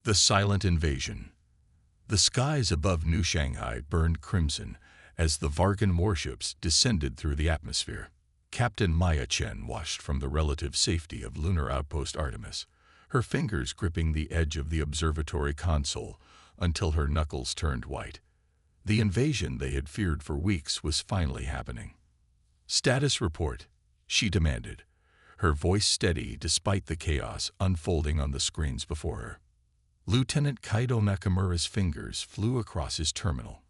The silent invasion. The skies above New Shanghai burned crimson as the Vargan warships descended through the atmosphere. Captain Maya Chen watched from the relative safety of lunar outpost Artemis, her fingers gripping the edge of the observatory console until her knuckles turned white. The invasion they had feared for weeks was finally happening. "Status report," she demanded, her voice steady despite the chaos unfolding on the screens before her. Lieutenant Kaido Nakamura's fingers flew across his terminal.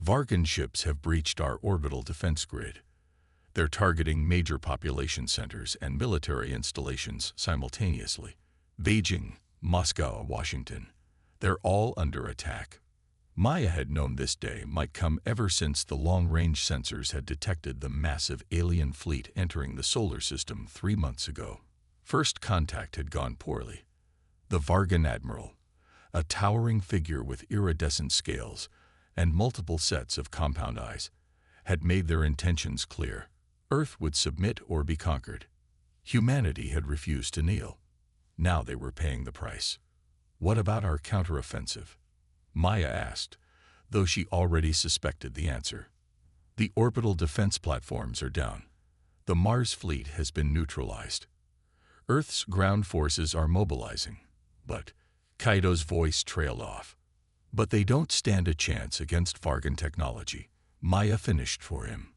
"Vargan ships have breached our orbital defense grid. They're targeting major population centers and military installations simultaneously. Beijing, Moscow, Washington. They're all under attack." Maya had known this day might come ever since the long-range sensors had detected the massive alien fleet entering the solar system 3 months ago. First contact had gone poorly. The Vargan admiral, a towering figure with iridescent scales and multiple sets of compound eyes, had made their intentions clear. Earth would submit or be conquered. Humanity had refused to kneel. Now they were paying the price. "What about our counteroffensive?" Maya asked, though she already suspected the answer. "The orbital defense platforms are down. The Mars fleet has been neutralized. Earth's ground forces are mobilizing." But Kaido's voice trailed off. "But they don't stand a chance against Vargan technology," Maya finished for him.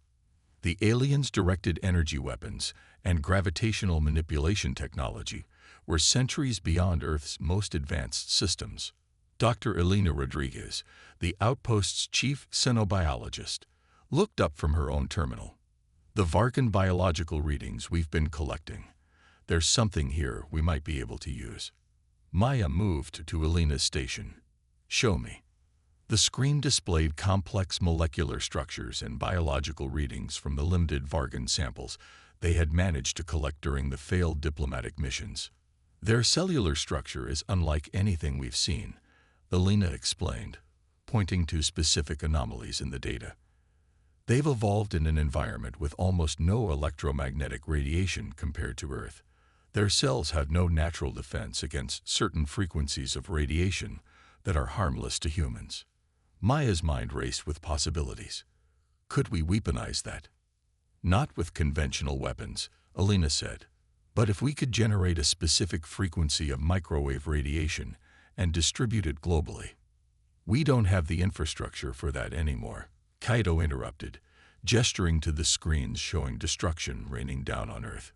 "The aliens' directed energy weapons and gravitational manipulation technology were centuries beyond Earth's most advanced systems." Dr. Elena Rodriguez, the outpost's chief xenobiologist, looked up from her own terminal. "The Vargan biological readings we've been collecting. There's something here we might be able to use." Maya moved to Elena's station. "Show me." The screen displayed complex molecular structures and biological readings from the limited Vargan samples they had managed to collect during the failed diplomatic missions. "Their cellular structure is unlike anything we've seen," Elena explained, pointing to specific anomalies in the data. "They've evolved in an environment with almost no electromagnetic radiation compared to Earth. Their cells have no natural defense against certain frequencies of radiation that are harmless to humans." Maya's mind raced with possibilities. "Could we weaponize that?" "Not with conventional weapons," Elena said. "But if we could generate a specific frequency of microwave radiation and distribute it globally." "We don't have the infrastructure for that anymore," Kaido interrupted, gesturing to the screens showing destruction raining down on Earth.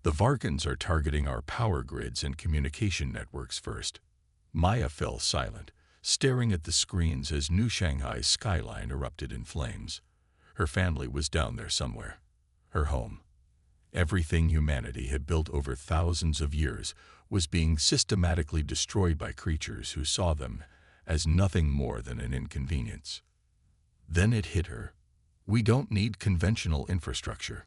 "The Vargans are targeting our power grids and communication networks first." Maya fell silent, staring at the screens as New Shanghai's skyline erupted in flames. Her family was down there somewhere. Her home. Everything humanity had built over thousands of years was being systematically destroyed by creatures who saw them as nothing more than an inconvenience. Then it hit her. "We don't need conventional infrastructure."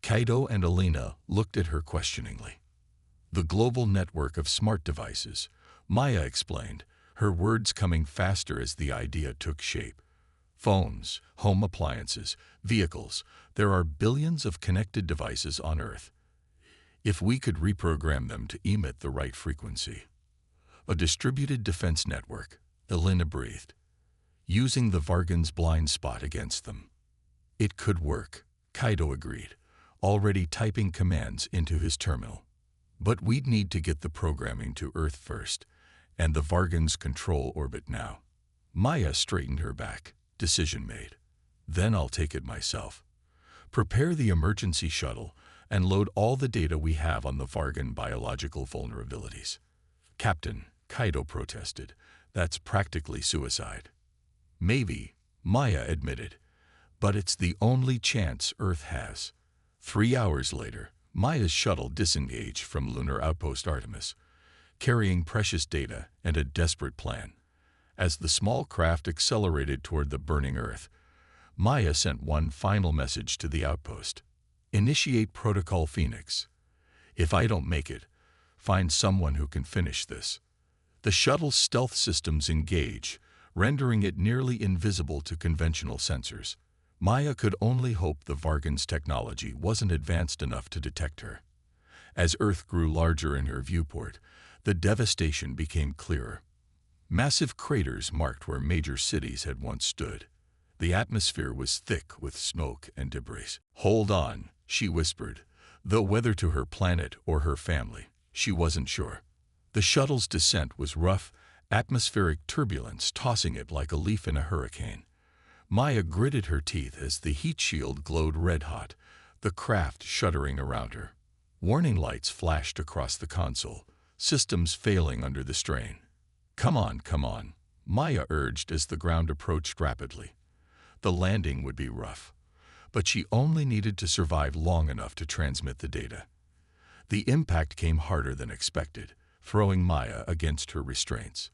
Kaido and Elena looked at her questioningly. "The global network of smart devices," Maya explained, her words coming faster as the idea took shape. "Phones, home appliances, vehicles, there are billions of connected devices on Earth. If we could reprogram them to emit the right frequency." "A distributed defense network," Elena breathed, "using the Vargan's blind spot against them." "It could work," Kaido agreed, already typing commands into his terminal. "But we'd need to get the programming to Earth first, and the Vargans control orbit now." Maya straightened her back. "Decision made. Then I'll take it myself. Prepare the emergency shuttle and load all the data we have on the Vargan biological vulnerabilities." "Captain," Kaido protested, "that's practically suicide." "Maybe," Maya admitted, "but it's the only chance Earth has." 3 hours later, Maya's shuttle disengaged from lunar outpost Artemis, carrying precious data and a desperate plan. As the small craft accelerated toward the burning Earth, Maya sent one final message to the outpost. "Initiate Protocol Phoenix. If I don't make it, find someone who can finish this." The shuttle's stealth systems engage, rendering it nearly invisible to conventional sensors. Maya could only hope the Vargan's technology wasn't advanced enough to detect her. As Earth grew larger in her viewport, the devastation became clearer. Massive craters marked where major cities had once stood. The atmosphere was thick with smoke and debris. "Hold on," she whispered, though whether to her planet or her family, she wasn't sure. The shuttle's descent was rough, atmospheric turbulence tossing it like a leaf in a hurricane. Maya gritted her teeth as the heat shield glowed red-hot, the craft shuddering around her. Warning lights flashed across the console, systems failing under the strain. Come on," Maya urged as the ground approached rapidly. The landing would be rough, but she only needed to survive long enough to transmit the data. The impact came harder than expected, throwing Maya against her restraints.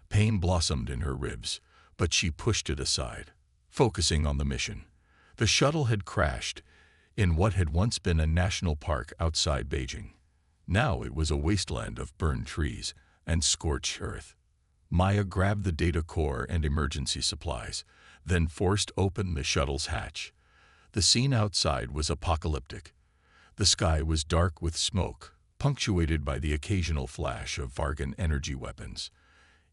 Pain blossomed in her ribs, but she pushed it aside, focusing on the mission. The shuttle had crashed in what had once been a national park outside Beijing. Now it was a wasteland of burned trees and scorched earth. Maya grabbed the data core and emergency supplies, then forced open the shuttle's hatch. The scene outside was apocalyptic. The sky was dark with smoke, punctuated by the occasional flash of Vargan energy weapons.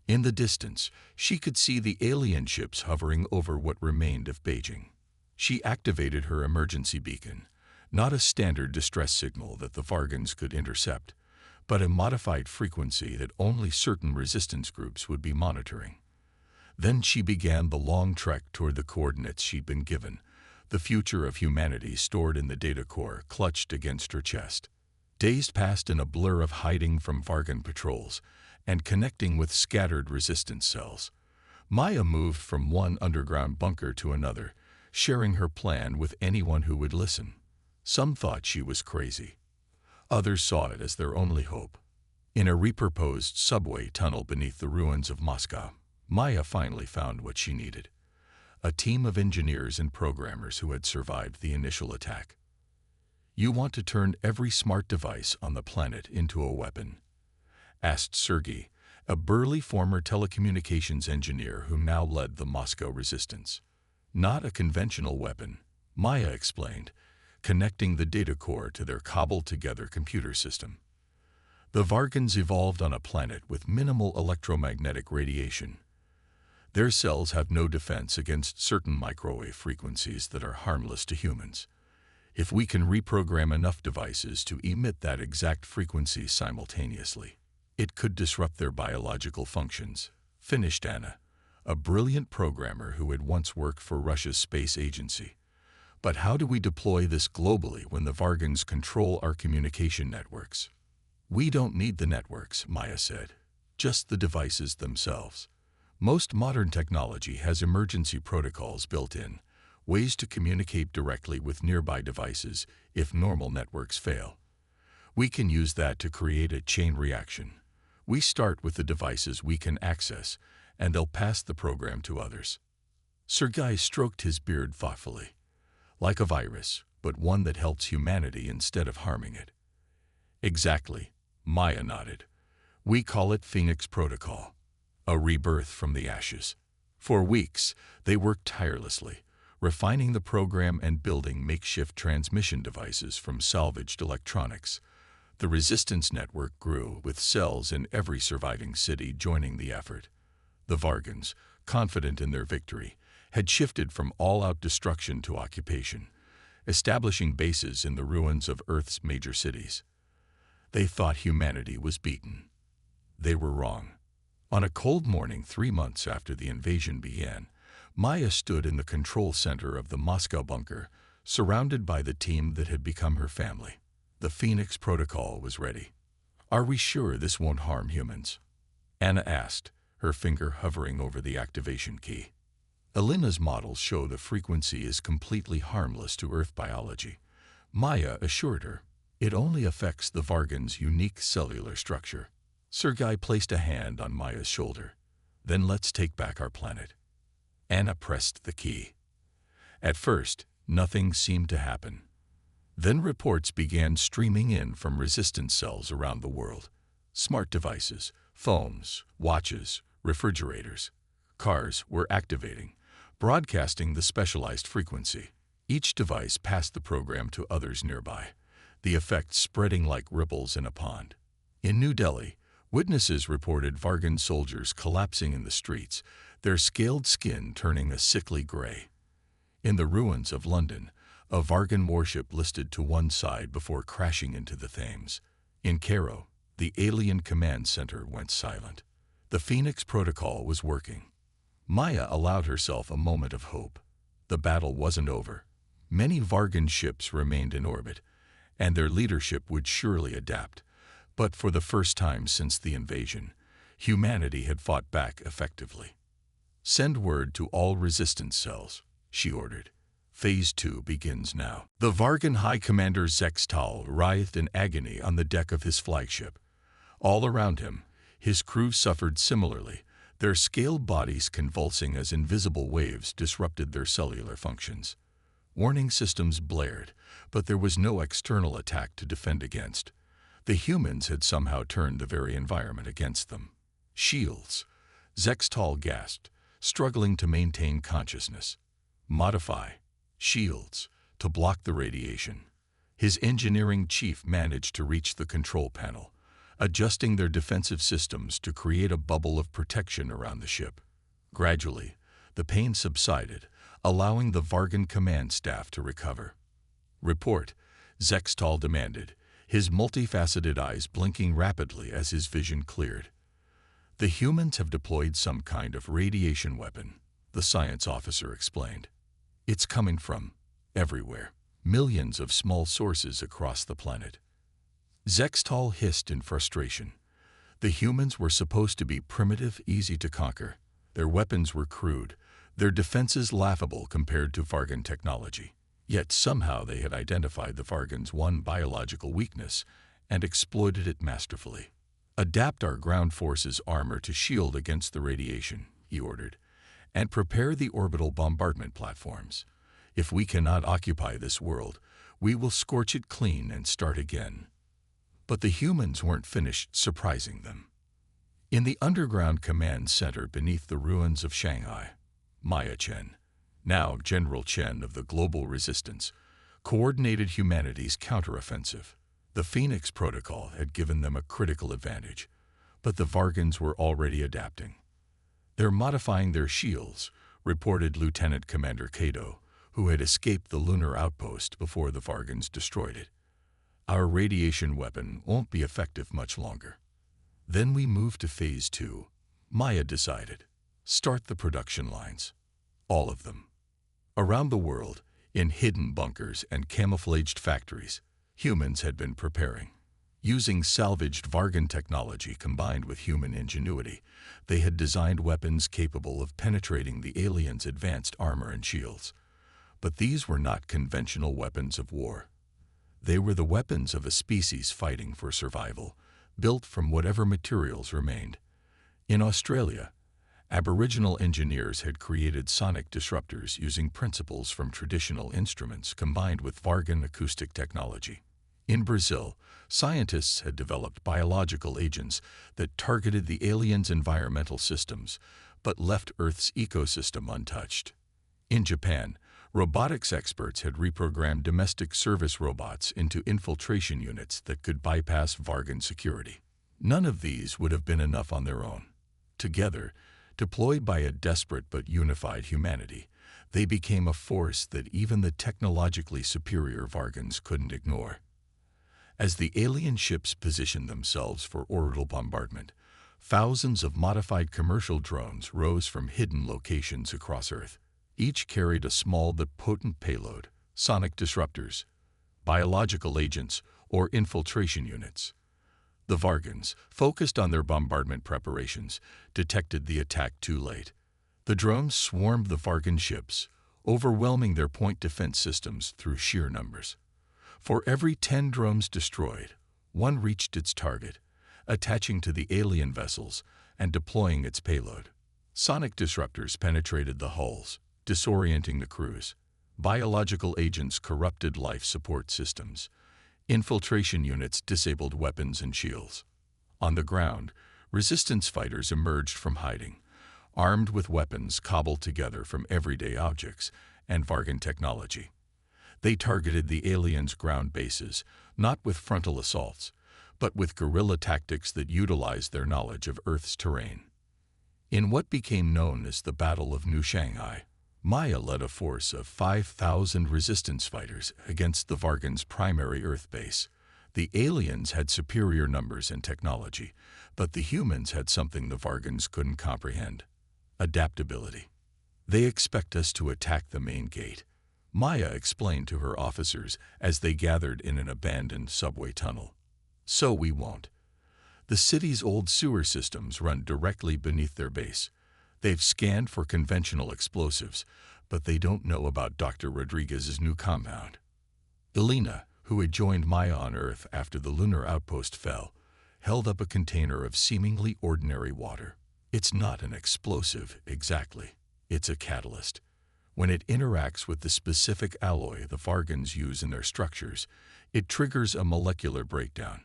In the distance, she could see the alien ships hovering over what remained of Beijing. She activated her emergency beacon, not a standard distress signal that the Vargans could intercept, but a modified frequency that only certain resistance groups would be monitoring. Then she began the long trek toward the coordinates she'd been given, the future of humanity stored in the data core clutched against her chest. Days passed in a blur of hiding from Vargan patrols and connecting with scattered resistance cells. Maya moved from one underground bunker to another, sharing her plan with anyone who would listen. Some thought she was crazy. Others saw it as their only hope. In a repurposed subway tunnel beneath the ruins of Moscow, Maya finally found what she needed: a team of engineers and programmers who had survived the initial attack. "You want to turn every smart device on the planet into a weapon?" asked Sergei, a burly former telecommunications engineer who now led the Moscow resistance. "Not a conventional weapon," Maya explained, connecting the data core to their cobbled-together computer system. The Vargans evolved on a planet with minimal electromagnetic radiation. Their cells have no defense against certain microwave frequencies that are harmless to humans. If we can reprogram enough devices to emit that exact frequency simultaneously, it could disrupt their biological functions, finished Anna, a brilliant programmer who had once worked for Russia's space agency. "But how do we deploy this globally when the Vargans control our communication networks?" "We don't need the networks," Maya said, "just the devices themselves. Most modern technology has emergency protocols built in, ways to communicate directly with nearby devices if normal networks fail. We can use that to create a chain reaction. We start with the devices we can access, and they'll pass the program to others." Sergei stroked his beard thoughtfully. "Like a virus, but one that helps humanity instead of harming it." "Exactly," Maya nodded. "We call it Phoenix Protocol, a rebirth from the ashes." For weeks, they worked tirelessly, refining the program and building makeshift transmission devices from salvaged electronics. The resistance network grew, with cells in every surviving city joining the effort. The Vargans, confident in their victory, had shifted from all-out destruction to occupation, establishing bases in the ruins of Earth's major cities. They thought humanity was beaten. They were wrong. On a cold morning 3 months after the invasion began, Maya stood in the control center of the Moscow bunker, surrounded by the team that had become her family. The Phoenix Protocol was ready. "Are we sure this won't harm humans?" Anna asked, her finger hovering over the activation key. "Elena's models show the frequency is completely harmless to Earth biology," Maya assured her. "It only affects the Vargans' unique cellular structure." Sergei placed a hand on Maya's shoulder. "Then let's take back our planet." Anna pressed the key. At first, nothing seemed to happen. Then reports began streaming in from resistance cells around the world. Smart devices, phones, watches, refrigerators, cars were activating, broadcasting the specialized frequency. Each device passed the program to others nearby, the effect spreading like ripples in a pond. In New Delhi, Witnesses reported Vargan soldiers collapsing in the streets, their scaled skin turning a sickly gray. In the ruins of London, a Vargan warship listed to one side before crashing into the Thames. In Cairo, the alien command center went silent. The Phoenix Protocol was working. Maya allowed herself a moment of hope. The battle wasn't over. Many Vargan ships remained in orbit, and their leadership would surely adapt. But for the first time since the invasion, humanity had fought back effectively. "Send word to all resistance cells," she ordered. "Phase 2 begins now." The Vargan High Commander Zextal writhed in agony on the deck of his flagship. All around him, his crew suffered similarly, their scaled bodies convulsing as invisible waves disrupted their cellular functions. Warning systems blared, but there was no external attack to defend against. The humans had somehow turned the very environment against them. "Shields," Zextal gasped, struggling to maintain consciousness. "Modify shields to block the radiation." His engineering chief managed to reach the control panel, adjusting their defensive systems to create a bubble of protection around the ship. Gradually, the pain subsided, allowing the Vargan command staff to recover. "Report," Zextal demanded, his multifaceted eyes blinking rapidly as his vision cleared. "The humans have deployed some kind of radiation weapon," the science officer explained. "It's coming from everywhere, millions of small sources across the planet." Zextal hissed in frustration. The humans were supposed to be primitive, easy to conquer. Their weapons were crude, their defenses laughable compared to Vargan technology. Yet somehow they had identified the Vargan's one biological weakness and exploited it masterfully. "Adapt our ground forces armor to shield against the radiation," he ordered, "and prepare the orbital bombardment platforms. If we cannot occupy this world, we will scorch it clean and start again." But the humans weren't finished surprising them. In the underground command center beneath the ruins of Shanghai, Maya Chen, now General Chen of the Global Resistance, coordinated humanity's counteroffensive. The Phoenix Protocol had given them a critical advantage, but the Vargans were already adapting. "They're modifying their shields," reported Lieutenant Commander Kato, who had escaped the lunar outpost before the Vargans destroyed it. "Our radiation weapon won't be effective much longer." "Then we move to Phase 2, Maya decided. "Start the production lines. All of them." Around the world, in hidden bunkers and camouflaged factories, humans had been preparing. Using salvaged Vargan technology combined with human ingenuity, they had designed weapons capable of penetrating the aliens' advanced armor and shields. But these were not conventional weapons of war. They were the weapons of a species fighting for survival, built from whatever materials remained. In Australia, Aboriginal engineers had created sonic disruptors using principles from traditional instruments combined with Vargan acoustic technology. In Brazil, scientists had developed biological agents that targeted the aliens' environmental systems, but left Earth's ecosystem untouched. In Japan, robotics experts had reprogrammed domestic service robots into infiltration units that could bypass Vargan security. None of these would have been enough on their own. Together, deployed by a desperate but unified humanity, they became a force that even the technologically superior Vargans couldn't ignore. As the alien ships positioned themselves for orbital bombardment, thousands of modified commercial drones rose from hidden locations across Earth. Each carried a small but potent payload, sonic disruptors, biological agents, or infiltration units. The Vargans, focused on their bombardment preparations, detected the attack too late. The drones swarmed the Vargan ships, overwhelming their point defense systems through sheer numbers. For every 10 drones destroyed, one reached its target, attaching to the alien vessels and deploying its payload. Sonic disruptors penetrated the hulls, disorienting the crews. Biological agents corrupted life support systems. Infiltration units disabled weapons and shields. On the ground, resistance fighters emerged from hiding, armed with weapons cobbled together from everyday objects and Vargan technology. They targeted the aliens' ground bases, not with frontal assaults, but with guerrilla tactics that utilized their knowledge of Earth's terrain. In what became known as the Battle of New Shanghai, Maya led a force of 5,000 resistance fighters against the Vargan's primary Earth base. The aliens had superior numbers and technology, but the humans had something the Vargans couldn't comprehend: adaptability. "They expect us to attack the main gate," Maya explained to her officers as they gathered in an abandoned subway tunnel. "So we won't. The city's old sewer systems run directly beneath their base. They've scanned for conventional explosives, but they don't know about Dr. Rodriguez's new compound." Elena, who had joined Maya on Earth after the lunar outpost fell, held up a container of seemingly ordinary water. "It's not an explosive, exactly. It's a catalyst. When it interacts with the specific alloy the Vargans use in their structures, it triggers a molecular breakdown.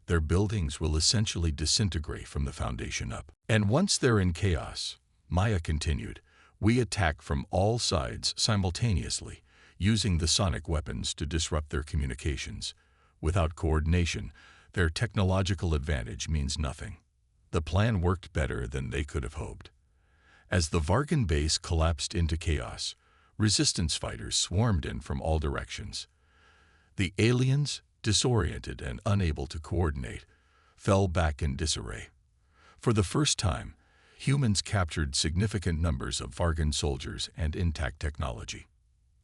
Their buildings will essentially disintegrate from the foundation up. And once they're in chaos," Maya continued, "we attack from all sides simultaneously, using the sonic weapons to disrupt their communications. Without coordination, their technological advantage means nothing." The plan worked better than they could have hoped. As the Vargan base collapsed into chaos, resistance fighters swarmed in from all directions. The aliens, disoriented and unable to coordinate, fell back in disarray. For the first time, humans captured significant numbers of Vargan soldiers and intact technology.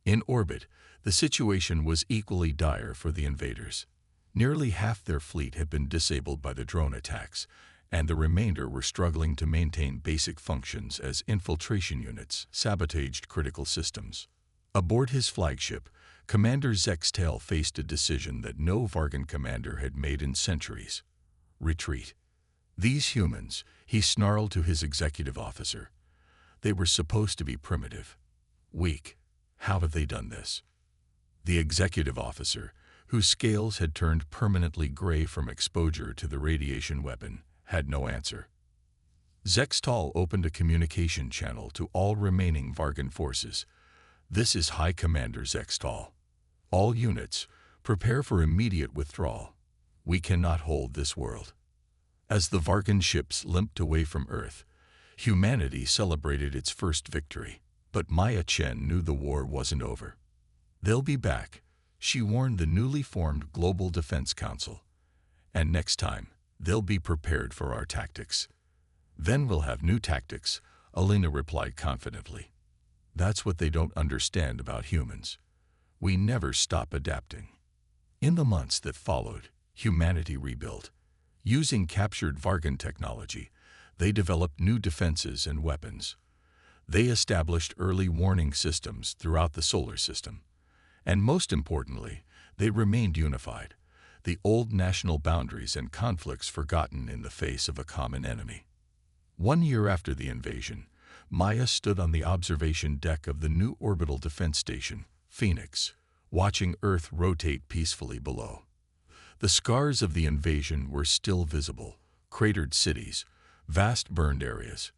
In orbit, the situation was equally dire for the invaders. Nearly half their fleet had been disabled by the drone attacks, and the remainder were struggling to maintain basic functions as infiltration units sabotaged critical systems. Aboard his flagship, Commander Zextel faced a decision that no Vargan commander had made in centuries: retreat. "These humans," he snarled to his executive officer. "They were supposed to be primitive. Weak. How have they done this?" The executive officer, whose scales had turned permanently gray from exposure to the radiation weapon, had no answer. Zextal opened a communication channel to all remaining Vargan forces. "This is High Commander Zextal. All units, prepare for immediate withdrawal. We cannot hold this world." As the Vargan ships limped away from Earth, humanity celebrated its first victory. But Maya Chen knew the war wasn't over. "They'll be back," she warned the newly formed Global Defense Council. "And next time, they'll be prepared for our tactics." "Then we'll have new tactics," Elena replied confidently. "That's what they don't understand about humans. We never stop adapting." In the months that followed, humanity rebuilt. Using captured Vargan technology, they developed new defenses and weapons. They established early warning systems throughout the solar system. And most importantly, they remained unified, the old national boundaries and conflicts forgotten in the face of a common enemy. 1 year after the invasion, Maya stood on the observation deck of the new orbital defense station, Phoenix, watching Earth rotate peacefully below. The scars of the invasion were still visible: cratered cities, vast burned areas.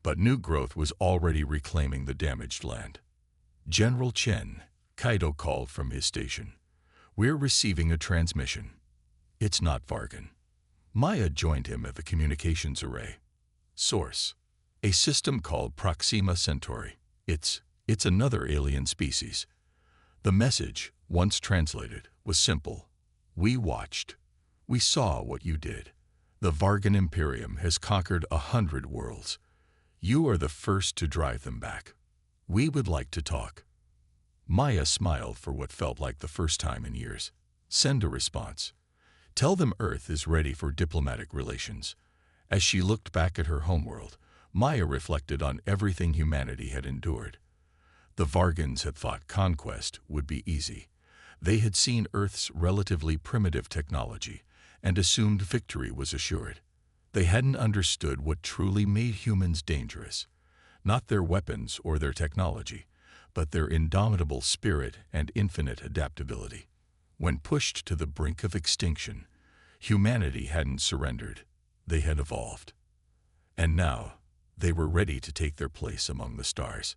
But new growth was already reclaiming the damaged land. "General Chen," Kaido called from his station, "we're receiving a transmission." "It's not Vargan." Maya joined him at the communications array. "Source: a system called Proxima Centauri. It's another alien species." The message, once translated, was simple: "We watched. We saw what you did. The Vargan Imperium has conquered 100 worlds. You are the first to drive them back. We would like to talk." Maya smiled for what felt like the first time in years. "Send a response. Tell them Earth is ready for diplomatic relations." As she looked back at her homeworld, Maya reflected on everything humanity had endured. The Vargans had thought conquest would be easy. They had seen Earth's relatively primitive technology and assumed victory was assured. They hadn't understood what truly made humans dangerous: not their weapons or their technology, but their indomitable spirit and infinite adaptability. When pushed to the brink of extinction, humanity hadn't surrendered. They had evolved. And now, they were ready to take their place among the stars.